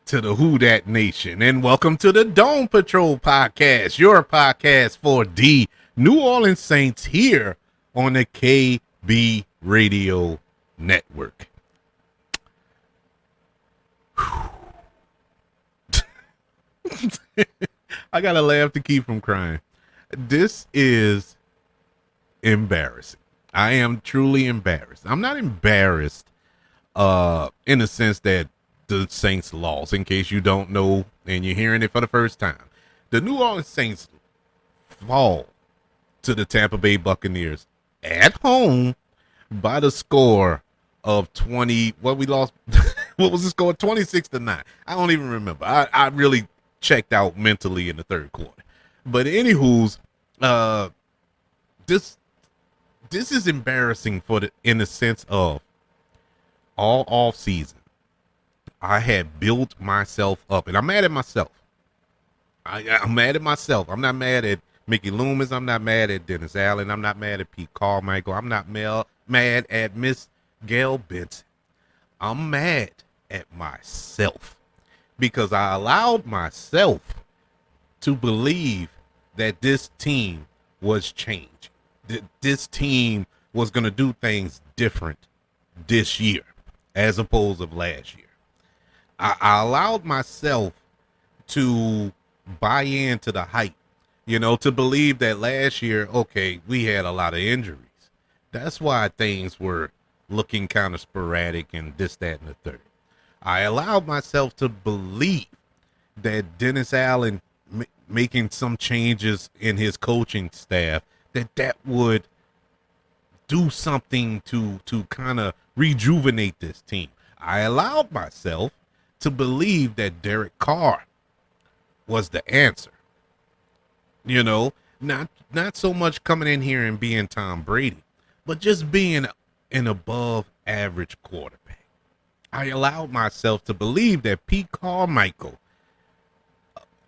to the Who Dat Nation, and welcome to the Dome Patrol podcast, your podcast for the New Orleans Saints here on the KB Radio Network. I gotta laugh to keep from crying. This is embarrassing. I am truly embarrassed. I'm not embarrassed in the sense that the Saints lost, in case you don't know and you're hearing it for the first time. The New Orleans Saints fall to the Tampa Bay Buccaneers at home by the score of 20. What we lost? What was the score? 26-9. I don't even remember. I really checked out mentally in the third quarter. But anywho's, this is embarrassing in the sense of all off season. I had built myself up, and I'm mad at myself. I'm mad at myself. I'm not mad at Mickey Loomis. I'm not mad at Dennis Allen. I'm not mad at Pete Carmichael. I'm not mad at Miss Gail Benson. I'm mad at myself because I allowed myself to believe that this team was changing. That this team was going to do things different this year as opposed to last year. I allowed myself to buy into the hype, to believe that last year, okay, we had a lot of injuries. That's why things were looking kind of sporadic and this, that, and the third. I allowed myself to believe that Dennis Allen making some changes in his coaching staff, that would do something to kind of rejuvenate this team. I allowed myself to believe that Derek Carr was the answer. Not so much coming in here and being Tom Brady, but just being an above average quarterback. I allowed myself to believe that Pete Carmichael,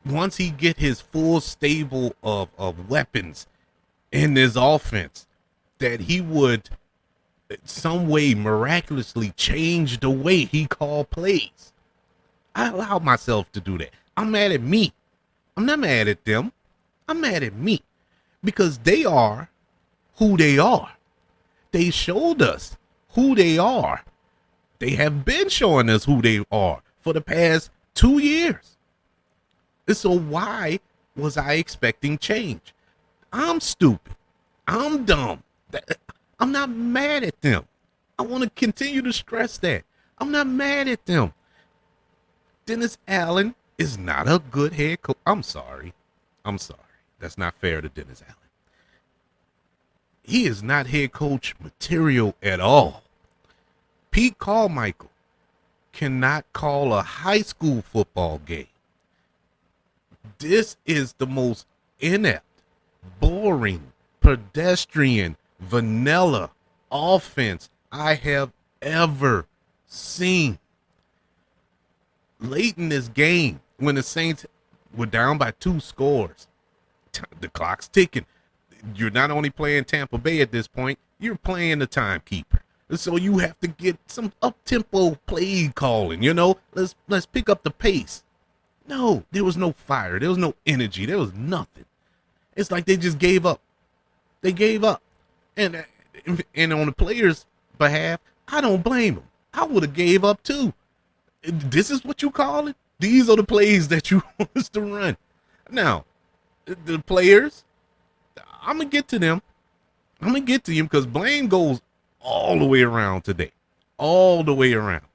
once he get his full stable of weapons in this offense, that he would some way miraculously change the way he called plays. I allowed myself to do that. I'm mad at me. I'm not mad at them. I'm mad at me because they are who they are. They showed us who they are. They have been showing us who they are for the past 2 years. So why was I expecting change? I'm stupid. I'm dumb. I'm not mad at them. I want to continue to stress that. I'm not mad at them. Dennis Allen is not a good head coach. I'm sorry. That's not fair to Dennis Allen. He is not head coach material at all. Pete Carmichael cannot call a high school football game. This is the most inept, boring, pedestrian, vanilla offense I have ever seen. Late in this game, when the Saints were down by 2 scores, the clock's ticking. You're not only playing Tampa Bay at this point, you're playing the timekeeper. So you have to get some up-tempo play calling, Let's pick up the pace. No, there was no fire. There was no energy. There was nothing. It's like they just gave up. They gave up. And on the players' behalf, I don't blame them. I would have gave up too. This is what you call it? These are the plays that you want us to run. Now, the players, I'm going to get to them. I'm going to get to them because blame goes all the way around today. All the way around.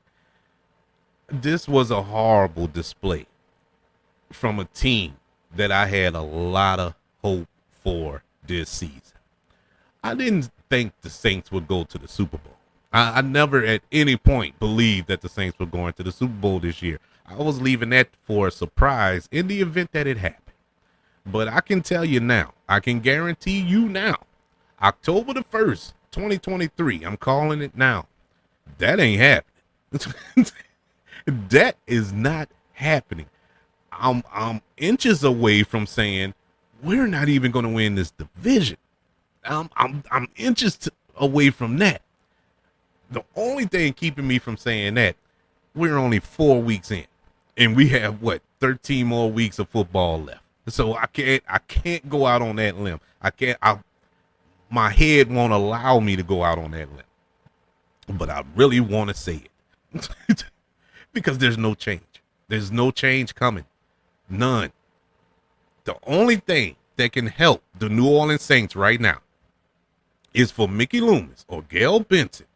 This was a horrible display from a team that I had a lot of hope for this season. I didn't think the Saints would go to the Super Bowl. I never at any point believed that the Saints were going to the Super Bowl this year. I was leaving that for a surprise in the event that it happened. But I can tell you now, I can guarantee you now, October the 1st, 2023, I'm calling it now. That ain't happening. That is not happening. I'm inches away from saying we're not even going to win this division. I'm inches away from that. The only thing keeping me from saying that, we're only 4 weeks in. And we have what, 13 more weeks of football left. So I can't go out on that limb. My head won't allow me to go out on that limb. But I really want to say it. Because there's no change. There's no change coming. None. The only thing that can help the New Orleans Saints right now is for Mickey Loomis or Gail Benson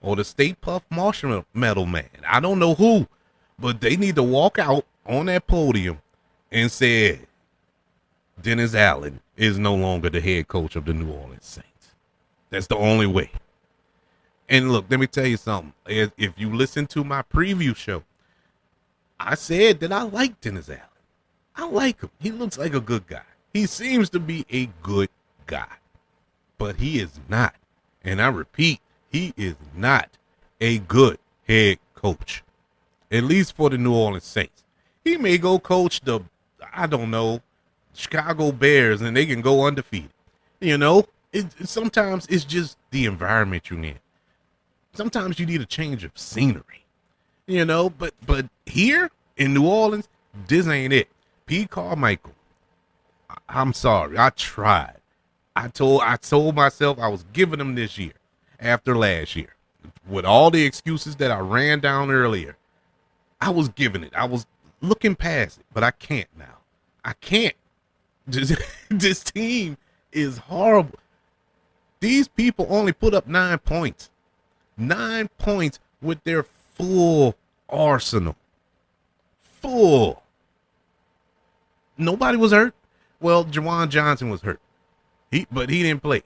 or the State Puff Marshmallow Man. I don't know who, but they need to walk out on that podium and say Dennis Allen is no longer the head coach of the New Orleans Saints. That's the only way. And look, let me tell you something. If you listen to my preview show, I said that I like Dennis Allen. I like him. He looks like a good guy. He seems to be a good guy. But he is not. And I repeat, he is not a good head coach. At least for the New Orleans Saints. He may go coach the, I don't know, Chicago Bears, and they can go undefeated. You know, sometimes it's just the environment you're in. Sometimes you need a change of scenery. You know, but here in New Orleans, this ain't it. Pete Carmichael, I'm sorry, I tried. I told myself I was giving him this year after last year. With all the excuses that I ran down earlier, I was giving it. I was looking past it, but I can't now. I can't. This team is horrible. These people only put up 9 points. 9 points with their full arsenal. Full. Nobody was hurt. Well, Juwan Johnson was hurt. But he didn't play.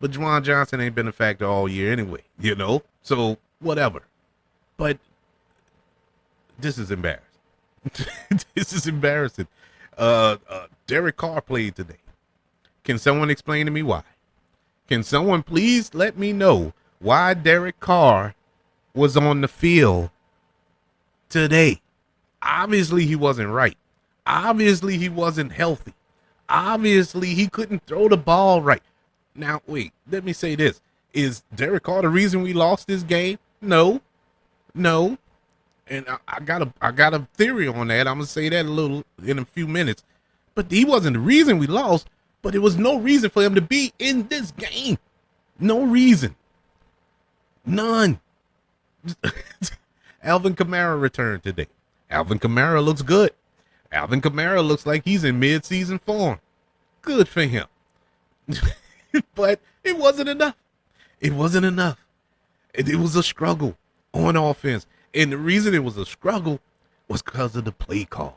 But Juwan Johnson ain't been a factor all year anyway, you know? So, whatever. But this is embarrassing. This is embarrassing. Derek Carr played today. Can someone explain to me why? Can someone please let me know why Derek Carr was on the field today? Obviously, he wasn't right. Obviously, he wasn't healthy. Obviously, he couldn't throw the ball right. Now, wait, let me say this. Is Derek Carr the reason we lost this game? No. And I got a theory on that. I'm going to say that in a few minutes. But he wasn't the reason we lost, but there was no reason for him to be in this game. No reason. None. Alvin Kamara returned today. Alvin Kamara looks good. Alvin Kamara looks like he's in mid-season form. Good for him. But it wasn't enough. It wasn't enough. It was a struggle on offense. And the reason it was a struggle was because of the play calling.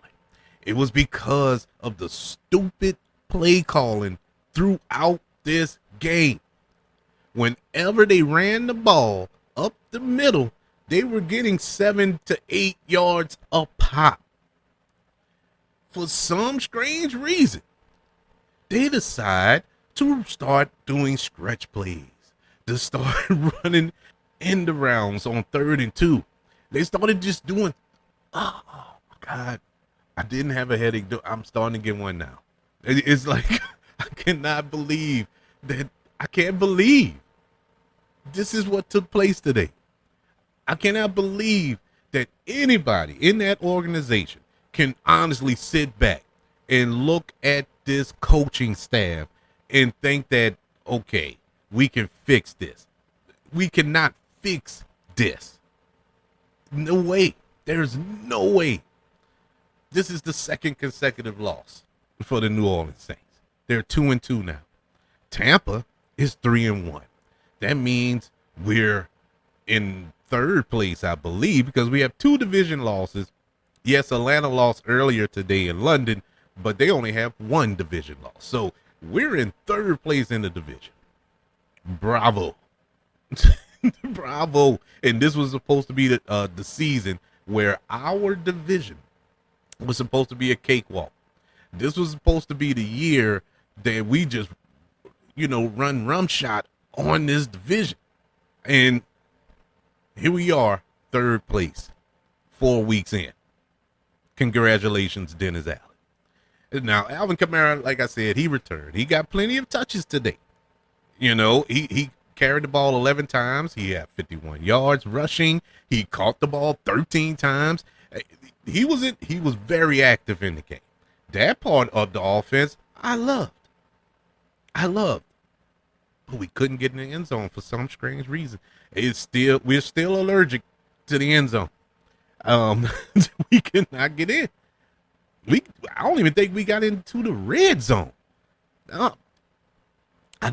It was because of the stupid play calling throughout this game. Whenever they ran the ball up the middle, they were getting 7 to 8 yards a pop. For some strange reason, they decide to start doing stretch plays, to start running end rounds on 3rd and 2. They started just doing, oh God, I didn't have a headache. I'm starting to get one now. It's like, I cannot believe that. I can't believe this is what took place today. I cannot believe that anybody in that organization can honestly sit back and look at this coaching staff and think that, okay, we can fix this. We cannot fix this. No way. There's no way. This is the second consecutive loss for the New Orleans Saints. They're 2-2 now. Tampa is 3-1. That means we're in 3rd place, I believe, because we have 2 division losses. Yes, Atlanta lost earlier today in London, but they only have 1 division loss. So we're in 3rd place in the division. Bravo. Bravo. And this was supposed to be the season where our division was supposed to be a cakewalk. This was supposed to be the year that we just, run rumshot on this division. And here we are, 3rd place, 4 weeks in. Congratulations, Dennis Allen. Now, Alvin Kamara, like I said, he returned. He got plenty of touches today. He carried the ball 11 times. He had 51 yards rushing. He caught the ball 13 times. He was very active in the game. That part of the offense, I loved. But we couldn't get in the end zone for some strange reason. We're still allergic to the end zone. We could not get in. I don't even think we got into the red zone. I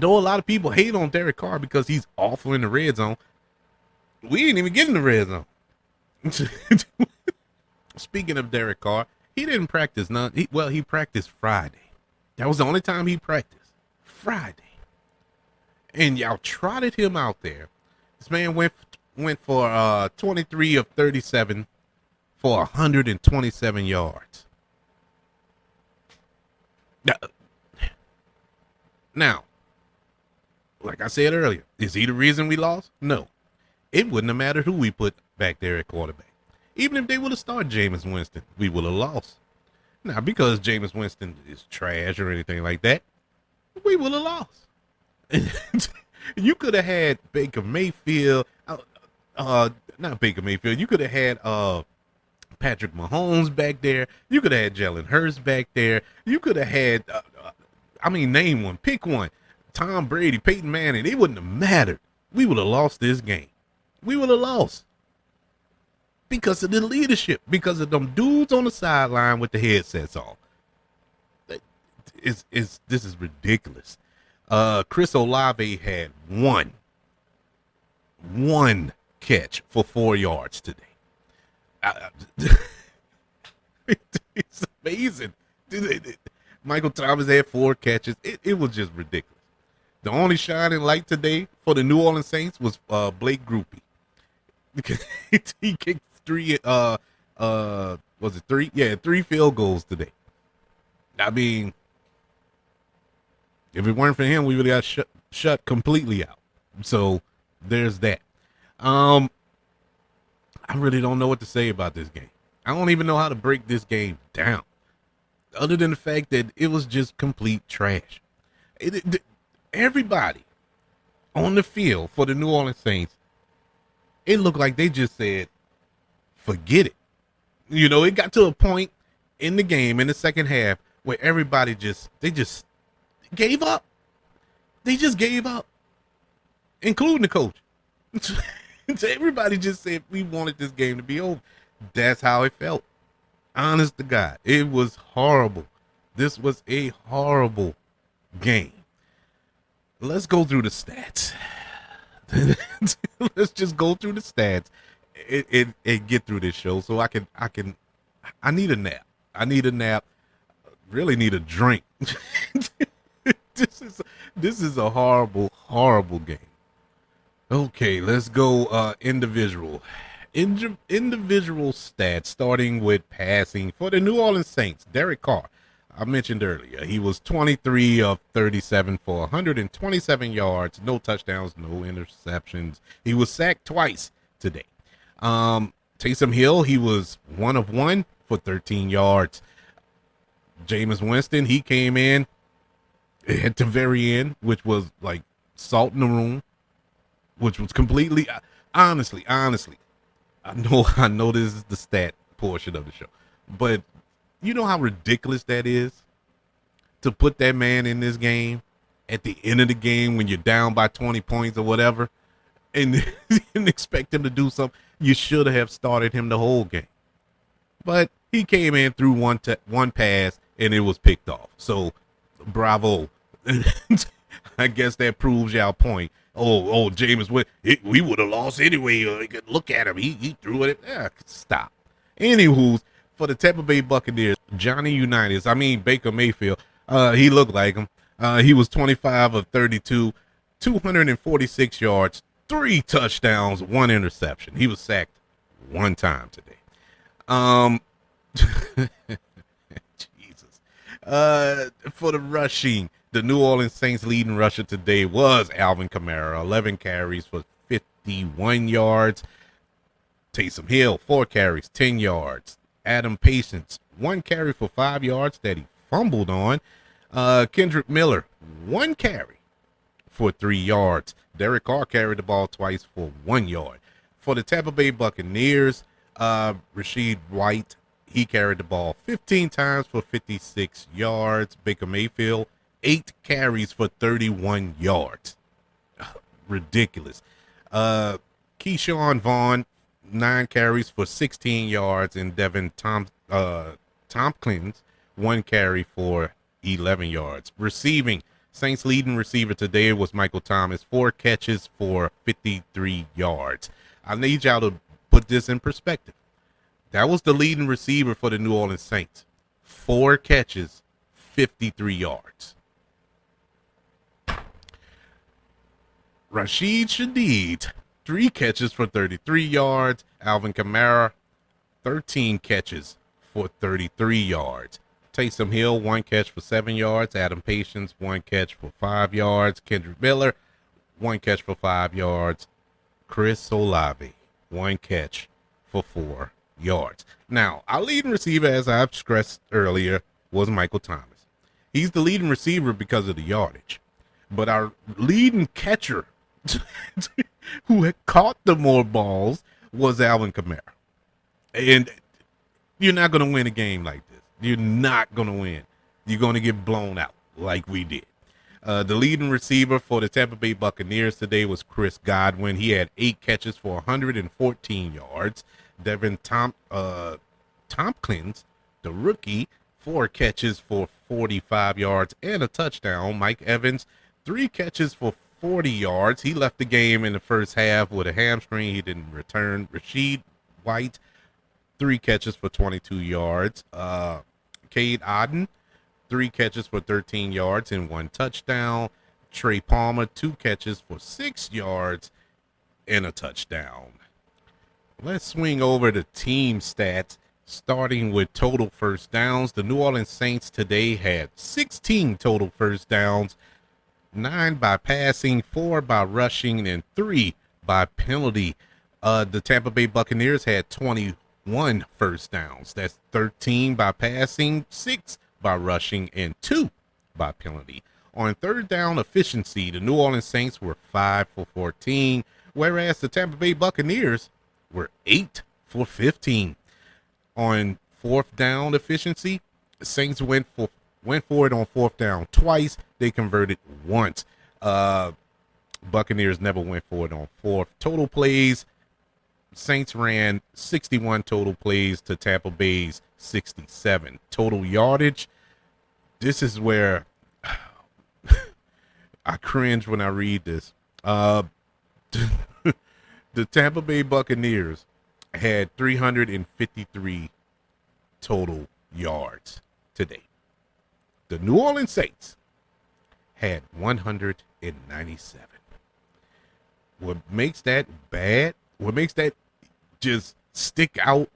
know a lot of people hate on Derek Carr because he's awful in the red zone. We didn't even get in the red zone. Speaking of Derek Carr, he didn't practice none. He practiced Friday. That was the only time he practiced. Friday. And y'all trotted him out there. This man went for 23 of 37 for 127 yards. Now, like I said earlier, is he the reason we lost? No. It wouldn't have mattered who we put back there at quarterback. Even if they would have started Jameis Winston, we would have lost. Now, because Jameis Winston is trash or anything like that, we would have lost. You could have had Baker Mayfield, not Baker Mayfield. You could have had Patrick Mahomes back there. You could have had Jalen Hurts back there. You could have had, name one, pick one. Tom Brady, Peyton Manning. It wouldn't have mattered. We would have lost this game. We would have lost. Because of the leadership, because of them dudes on the sideline with the headsets on. This is ridiculous. Chris Olave had one catch for 4 yards today. It's amazing. Michael Thomas had 4 catches. It was just ridiculous. The only shining light today for the New Orleans Saints was Blake Groupie. He kicked 3 was it 3? Yeah, 3 field goals today. I mean, if it weren't for him, we would have got shut completely out. So there's that. I really don't know what to say about this game. I don't even know how to break this game down, other than the fact that it was just complete trash. Everybody on the field for the New Orleans Saints, it looked like they just said, forget it. You know, it got to a point in the game in the second half where everybody just gave up. They just gave up, including the coach. Everybody just said we wanted this game to be over. That's how it felt. Honest to God, it was horrible. This was a horrible game. Let's go through the stats. Let's just go through the stats and get through this show so I need a nap. I need a nap. Really need a drink. This is a horrible, horrible game. Okay, let's go individual stats, starting with passing for the New Orleans Saints. Derek Carr, I mentioned earlier, he was 23 of 37 for 127 yards, no touchdowns, no interceptions. He was sacked twice today. Taysom Hill, he was 1 of 1 for 13 yards. Jameis Winston, he came in at the very end, which was like salt in the room, which was completely, honestly, I know this is the stat portion of the show, but you know how ridiculous that is to put that man in this game at the end of the game when you're down by 20 points or whatever and expect him to do something. You should have started him the whole game, but he came in through one pass and it was picked off. So bravo. I guess that proves y'all point. Oh, Jameis, we would have lost anyway. Look at him. He threw it. Stop. Anywho, for the Tampa Bay Buccaneers, Johnny Unitas, Baker Mayfield, he looked like him. He was 25 of 32, 246 yards, 3 touchdowns, 1 interception. He was sacked 1 time today. Jesus. For the rushing, the New Orleans Saints leading rusher today was Alvin Kamara, 11 carries for 51 yards. Taysom Hill, 4 carries, 10 yards. Adam Patience, 1 carry for 5 yards that he fumbled on. Kendrick Miller, 1 carry for 3 yards. Derek Carr carried the ball twice for 1 yard. For the Tampa Bay Buccaneers, Rashid White, He carried the ball 15 times for 56 yards. Baker Mayfield, 8 carries for 31 yards. Ridiculous. Keyshawn Vaughn, 9 carries for 16 yards. And Devin Tompkins, 1 carry for 11 yards. Receiving, Saints leading receiver today was Michael Thomas, 4 catches for 53 yards. I need y'all to put this in perspective. That was the leading receiver for the New Orleans Saints. 4 catches, 53 yards. Rashid Shaheed, 3 catches for 33 yards. Alvin Kamara, 13 catches for 33 yards. Taysom Hill, 1 catch for 7 yards. Adam Patience, 1 catch for 5 yards. Kendrick Miller, 1 catch for 5 yards. Chris Olave, 1 catch for 4 yards. Now, our leading receiver, as I've stressed earlier, was Michael Thomas. He's the leading receiver because of the yardage. But our leading catcher, who had caught the more balls, was Alvin Kamara. And you're not going to win a game like this. You're not going to win. You're going to get blown out like we did. The leading receiver for the Tampa Bay Buccaneers today was Chris Godwin. He had 8 catches for 114 yards. Devin Tompkins, the rookie, 4 catches for 45 yards and a touchdown. Mike Evans, 3 catches for 40 yards. He left the game in the first half with a hamstring. He didn't return. Rashid White, 3 catches for 22 yards. Cade Otton, 3 catches for 13 yards and 1 touchdown. Trey Palmer, 2 catches for 6 yards and a touchdown. Let's swing over to team stats, starting with total first downs. The New Orleans Saints today had 16 total first downs, 9 by passing, 4 by rushing, and 3 by penalty. The Tampa Bay Buccaneers had 21 first downs. That's 13 by passing, 6 by rushing, and 2 by penalty. On third down efficiency, the New Orleans Saints were 5 for 14, whereas the Tampa Bay Buccaneers were 8 for 15. On fourth down efficiency, the Saints went for it on fourth down twice. They converted once. Buccaneers never went for it on fourth. Total plays, Saints ran 61 total plays to Tampa Bay's 67. Total yardage, this is where I cringe when I read this. The Tampa Bay Buccaneers had 353 total yards today. The New Orleans Saints had 197. What makes that bad, what makes that just stick out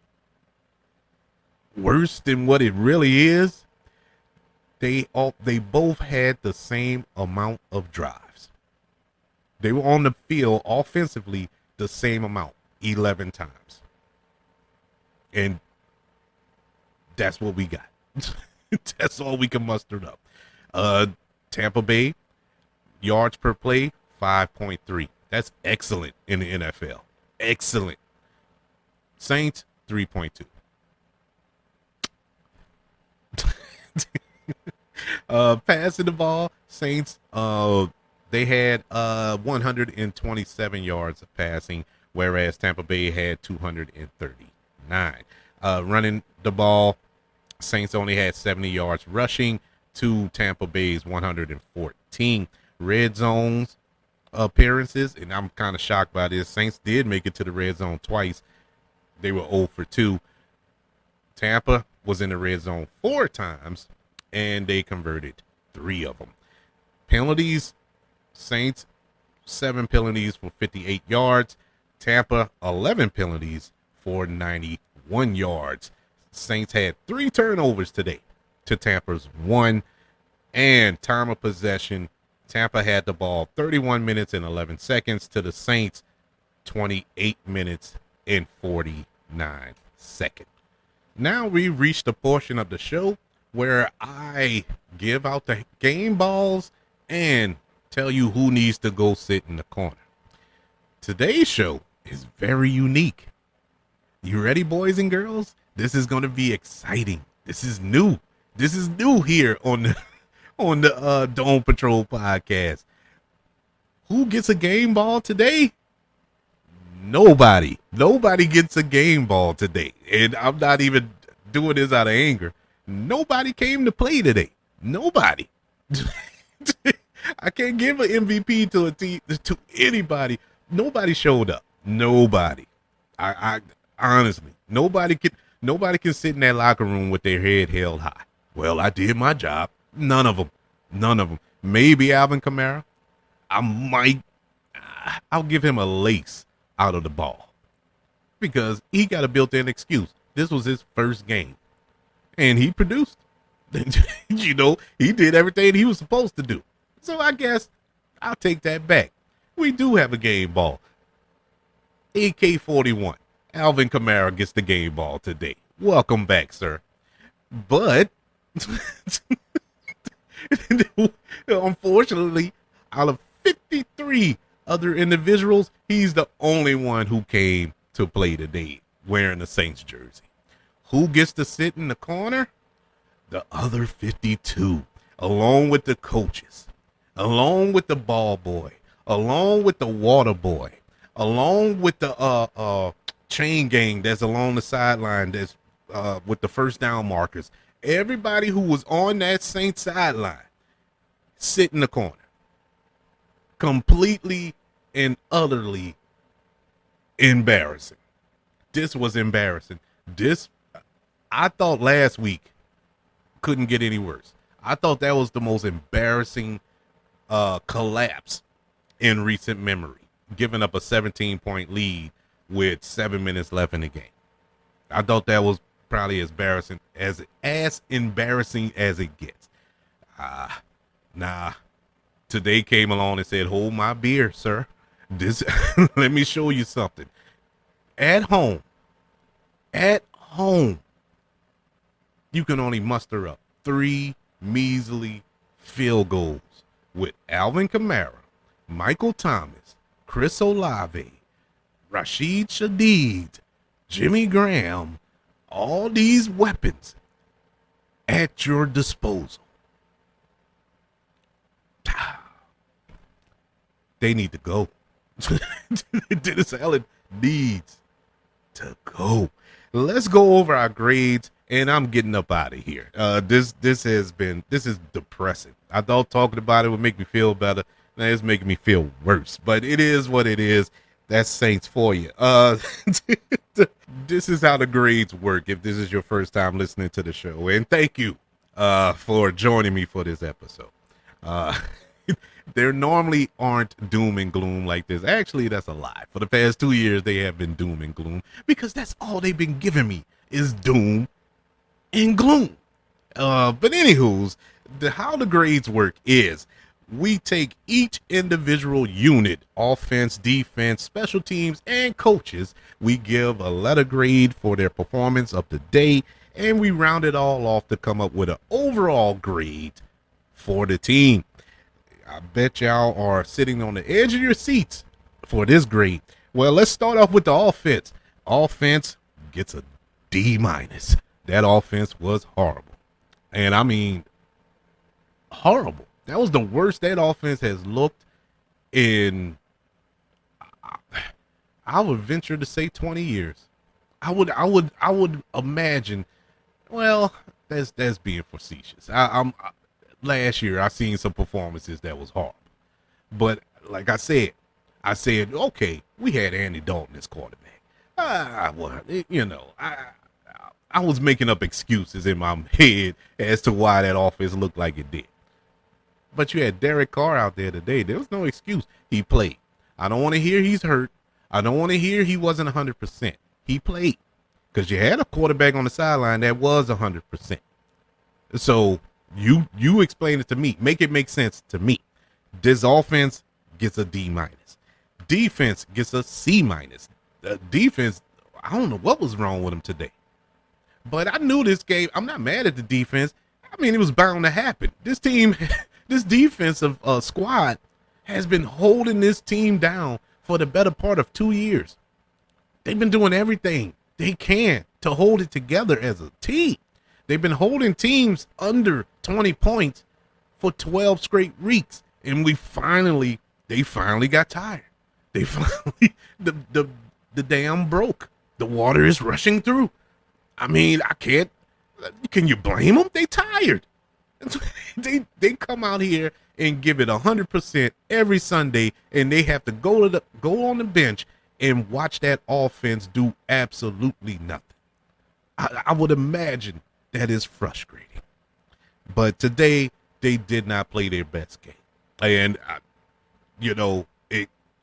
worse than what it really is, they both had the same amount of drives. They were on the field offensively the same amount, 11 times. And that's what we got. That's all we can muster up. Tampa Bay, yards per play, 5.3. That's excellent in the NFL. Excellent. Saints, 3.2. Passing the ball, Saints, they had 127 yards of passing, whereas Tampa Bay had 239. Running the ball, Saints only had 70 yards rushing to Tampa Bay's 114. Red zones appearances, and I'm kind of shocked by this. Saints did make it to the red zone twice. They were 0 for 2. Tampa was in the red zone 4 times, and they converted 3 of them. Penalties, Saints, 7 penalties for 58 yards. Tampa, 11 penalties for 91 yards. Saints had 3 turnovers today to Tampa's 1. And time of possession, Tampa had the ball 31 minutes and 11 seconds to the Saints 28 minutes and 49 seconds. Now we've reached the portion of the show where I give out the game balls and tell you who needs to go sit in the corner. Today's show is very unique. You ready, boys and girls? This is going to be exciting. This is new. This is new here on the Dome Patrol podcast. Who gets a game ball today? Nobody. Nobody gets a game ball today. And I'm not even doing this out of anger. Nobody came to play today. Nobody. I can't give an MVP to a team, to anybody. Nobody showed up. Nobody. I honestly, nobody can sit in that locker room with their head held high. Well, I did my job. None of them. Maybe Alvin Kamara. I'll give him a lace out of the ball because he got a built-in excuse. This was his first game and he produced. He did everything he was supposed to do. So I guess I'll take that back. We do have a game ball. AK-41. Alvin Kamara gets the game ball today. Welcome back, sir. But unfortunately, out of 53 other individuals, he's the only one who came to play today wearing a Saints jersey. Who gets to sit in the corner? The other 52, along with the coaches, along with the ball boy, along with the water boy, along with the chain gang that's along the sideline that's with the first down markers. Everybody who was on that Saints sideline sit in the corner. Completely and utterly embarrassing. This was embarrassing. I thought last week couldn't get any worse. I thought that was the most embarrassing collapse in recent memory, giving up a 17-point lead with 7 minutes left in the game. I thought that was probably as embarrassing as it gets. Nah. Today came along and said, "Hold my beer, sir. Let me show you something." At home, you can only muster up 3 measly field goals with Alvin Kamara, Michael Thomas, Chris Olave, Rashid Shaheed, Jimmy Graham, all these weapons at your disposal. They need to go. Dennis Allen needs to go. Let's go over our grades, and I'm getting up out of here. This is depressing. I thought talking about it would make me feel better. Now it's making me feel worse, but it is what it is. That's Saints for you. This is how the grades work if this is your first time listening to the show. And thank you for joining me for this episode. There normally aren't doom and gloom like this. Actually, that's a lie. For the past 2 years, they have been doom and gloom because that's all they've been giving me is doom and gloom. But anywho's, how the grades work is we take each individual unit, offense, defense, special teams, and coaches. We give a letter grade for their performance of the day, and we round it all off to come up with an overall grade for the team. I bet y'all are sitting on the edge of your seats for this grade. Well, let's start off with the offense. Offense gets a D-. That offense was horrible. And I mean, horrible. That was the worst that offense has looked in, I would venture to say 20 years. I would imagine, well, that's being facetious. Last year I seen some performances that was horrible. But like I said, okay, we had Andy Dalton as quarterback. I was making up excuses in my head as to why that offense looked like it did. But you had Derek Carr out there today. There was no excuse. He played. I don't want to hear he's hurt. I don't want to hear he wasn't 100%. He played because you had a quarterback on the sideline that was 100%. So you explain it to me. Make it make sense to me. This offense gets a D-. Defense gets a C-. The defense, I don't know what was wrong with him today. But I knew this game. I'm not mad at the defense. I mean, it was bound to happen. This team, this defensive squad has been holding this team down for the better part of 2 years. They've been doing everything they can to hold it together as a team. They've been holding teams under 20 points for 12 straight weeks, and they finally got tired. They finally the dam broke. The water is rushing through. I mean, can you blame them? They tired. They come out here and give it 100% every Sunday, and they have to go on the bench and watch that offense do absolutely nothing. I would imagine that is frustrating. But today they did not play their best game, and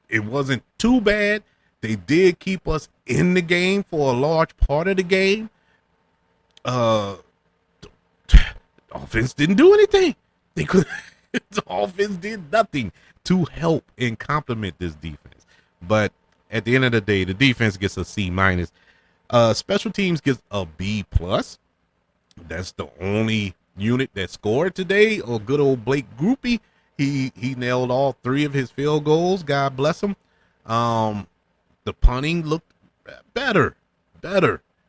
it wasn't too bad. They did keep us in the game for a large part of the game. The offense didn't do anything. The offense did nothing to help and complement this defense. But at the end of the day, the defense gets a C minus. Special teams gets a B plus. That's the only unit that scored today. Or good old Blake Groupie. He nailed all 3 of his field goals. God bless him. The punting looked better.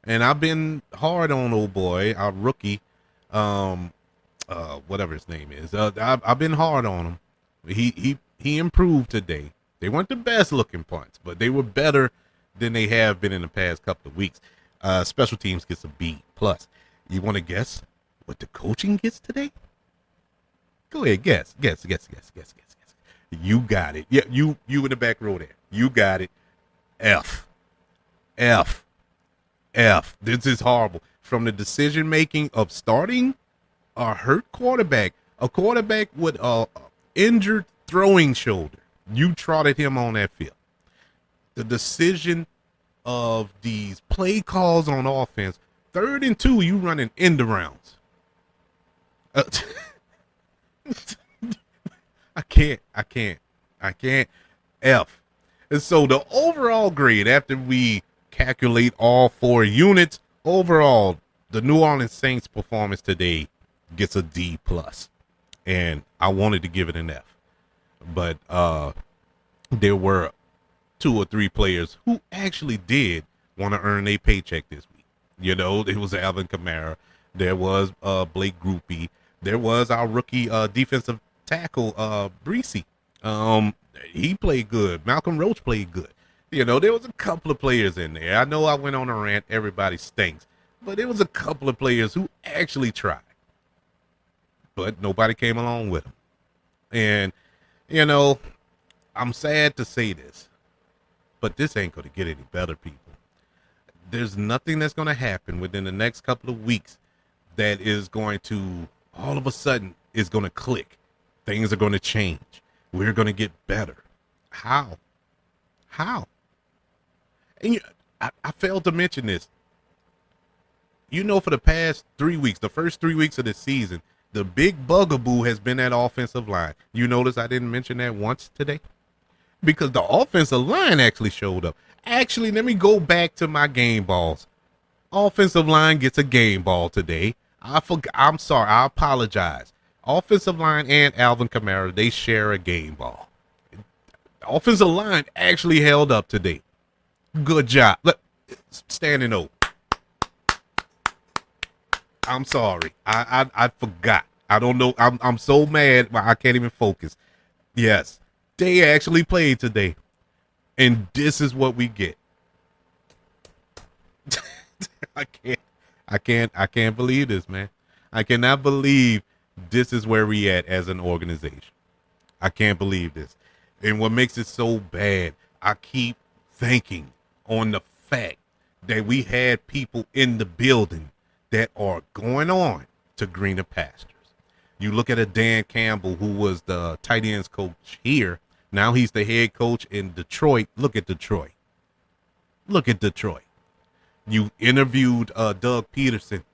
And I've been hard on old boy, our rookie, whatever his name is. I've been hard on him. He improved today. They weren't the best looking punts, but they were better than they have been in the past couple of weeks. Special teams gets a B plus. You want to guess what the coaching gets today? Go ahead, guess. You got it. Yeah, you in the back row there. You got it. F. This is horrible. From the decision making of starting a hurt quarterback, a quarterback with a injured throwing shoulder. You trotted him on that field. The decision of these play calls on offense. 3rd and 2, you running end rounds. I can't. F. And so the overall grade, after we calculate all 4 units, overall, the New Orleans Saints performance today gets a D plus. And I wanted to give it an F. But there were 2 or 3 players who actually did want to earn a paycheck this week. It was Alvin Kamara. There was Blake Groupie. There was our rookie defensive tackle, Breesy. He played good. Malcolm Roach played good. There was a couple of players in there. I know I went on a rant. Everybody stinks. But there was a couple of players who actually tried. But nobody came along with them. And, I'm sad to say this, but this ain't going to get any better, people. There's nothing that's going to happen within the next couple of weeks that is going to, all of a sudden, is going to click. Things are going to change. We're going to get better. How? And I failed to mention this. For the past 3 weeks, the first 3 weeks of the season, the big bugaboo has been that offensive line. You notice I didn't mention that once today? Because the offensive line actually showed up. Actually, let me go back to my game balls. Offensive line gets a game ball today. I'm sorry. I apologize. Offensive line and Alvin Kamara, they share a game ball. The offensive line actually held up today. Good job. Look, standing O. I'm sorry. I forgot. I don't know. I'm so mad. I can't even focus. Yes, they actually played today, and this is what we get. I can't believe this, man. I cannot believe this is where we at as an organization. I can't believe this. And what makes it so bad, I keep thinking on the fact that we had people in the building that are going on to greener pastures. You look at a Dan Campbell, who was the tight ends coach here. Now he's the head coach in Detroit. Look at Detroit. You interviewed Doug Peterson.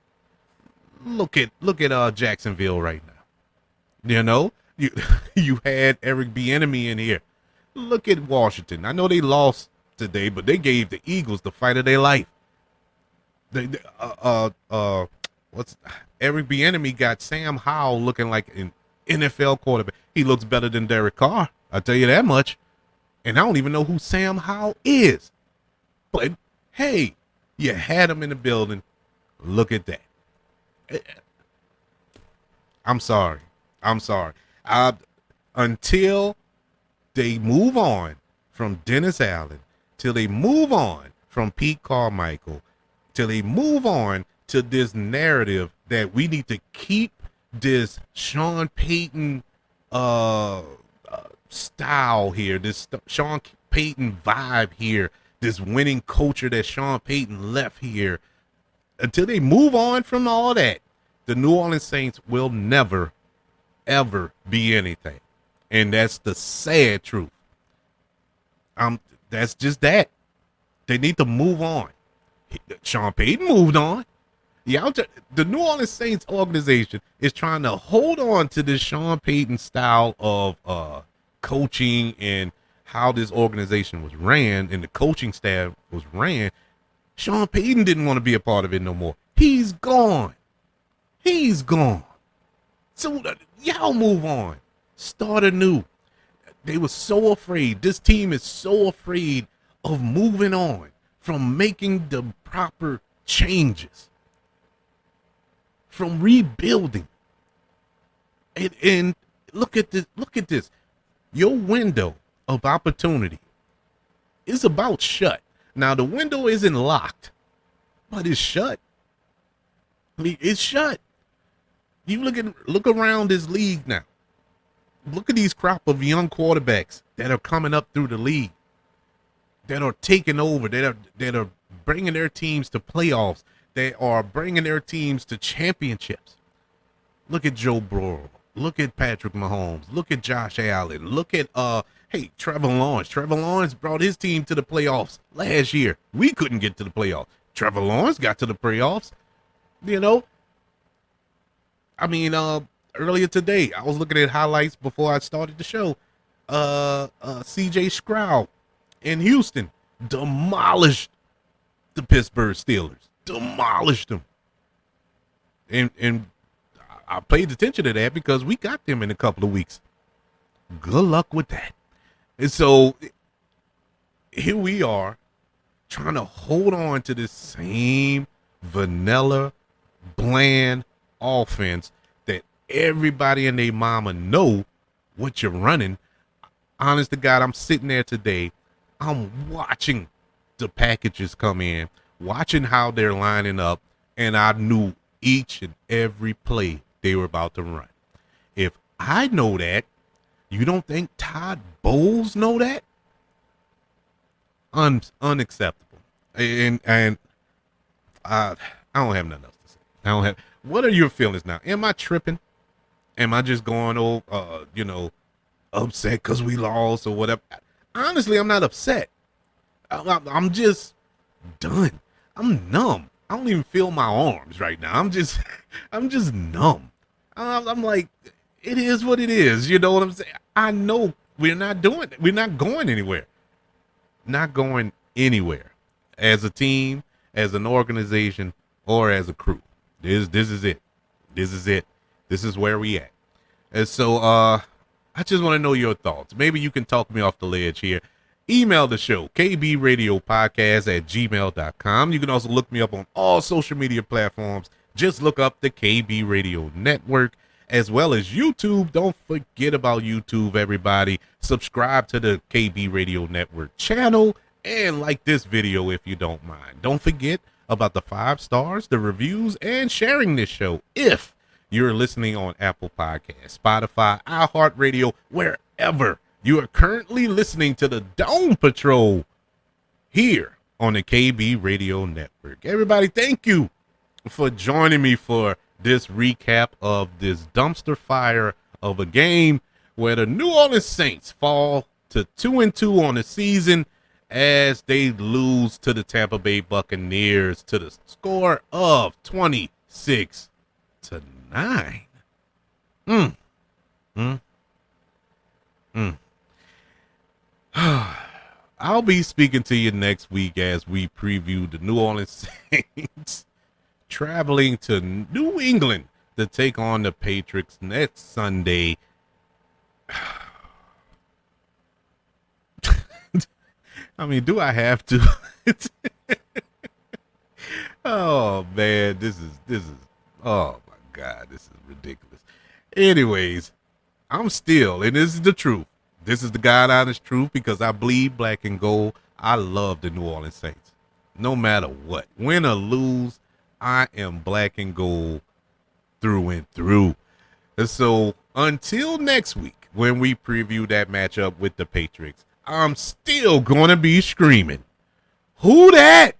Look at Jacksonville right now. You had Eric Bieniemy in here. Look at Washington. I know they lost today, but they gave the Eagles the fight of their life. Eric Bieniemy got Sam Howell looking like an NFL quarterback. He looks better than Derek Carr. I'll tell you that much. And I don't even know who Sam Howell is. But hey, You had them in the building. Look at that. I'm sorry. I'm sorry. Until they move on from Dennis Allen, till they move on from Pete Carmichael, till they move on to this narrative that we need to keep this Sean Payton style here, this Sean Payton vibe here, this winning culture that Sean Payton left here. Until they move on from all that, the New Orleans Saints will never, ever be anything. And that's the sad truth. That's just that. They need to move on. Sean Payton moved on. The New Orleans Saints organization is trying to hold on to this Sean Payton style of coaching and how this organization was ran and the coaching staff was ran. Sean Payton didn't want to be a part of it no more. He's gone. He's gone. So y'all move on. Start anew. They were so afraid. This team is so afraid of moving on from making the proper changes, from rebuilding. And look at this. Look at this. Your window of opportunity is about shut. Now the window isn't locked, but it's shut. I mean, it's shut. You look around this league now. Look at these crop of young quarterbacks that are coming up through the league, that are taking over, that are bringing their teams to playoffs, that are bringing their teams to championships. Look at Joe Burrow. Look at Patrick Mahomes. Look at Josh Allen. Look at Trevor Lawrence. Trevor Lawrence brought his team to the playoffs last year. We couldn't get to the playoffs. Trevor Lawrence got to the playoffs. You know, I mean, earlier today, I was looking at highlights before I started the show. CJ Stroud in Houston demolished the Pittsburgh Steelers. Demolished them. And I paid attention to that because we got them in a couple of weeks. Good luck with that. And so here we are trying to hold on to this same vanilla, bland offense that everybody and their mama know what you're running. Honest to God, I'm sitting there today. I'm watching the packages come in, watching how they're lining up, and I knew each and every play they were about to run. If I know that, you don't think Todd Bowles know that? Unacceptable. And I don't have nothing else to say. I don't have. What are your feelings now? Am I tripping? Am I just going upset because we lost or whatever? Honestly, I'm not upset. I'm just done. I'm numb. I don't even feel my arms right now. I'm just numb. I'm like, it is what it is. You know what I'm saying? I know we're not doing it. We're not going anywhere. Not going anywhere as a team, as an organization, or as a crew. This is it. This is it. This is where we at. And so I just want to know your thoughts. Maybe you can talk me off the ledge here. Email the show, kbradiopodcast@gmail.com. You can also look me up on all social media platforms. Just look up the KB Radio Network, as well as YouTube. Don't forget about YouTube, everybody. Subscribe to the KB Radio Network channel and like this video if you don't mind. Don't forget about the 5 stars, the reviews, and sharing this show if you're listening on Apple Podcasts, Spotify, iHeartRadio, wherever you are currently listening to the Dome Patrol here on the KB Radio Network. Everybody, thank you for joining me for this recap of this dumpster fire of a game where the New Orleans Saints fall to 2-2 on the season as they lose to the Tampa Bay Buccaneers to the score of 26-9. I'll be speaking to you next week as we preview the New Orleans Saints traveling to New England to take on the Patriots next Sunday. I mean, do I have to? Oh man, this is oh my god, this is ridiculous. Anyways, I'm still, and this is the truth. This is the God honest truth because I bleed black and gold. I love the New Orleans Saints. No matter what. Win or lose, I am black and gold through and through. And so until next week, when we preview that matchup with the Patriots, I'm still gonna be screaming, "Who that?"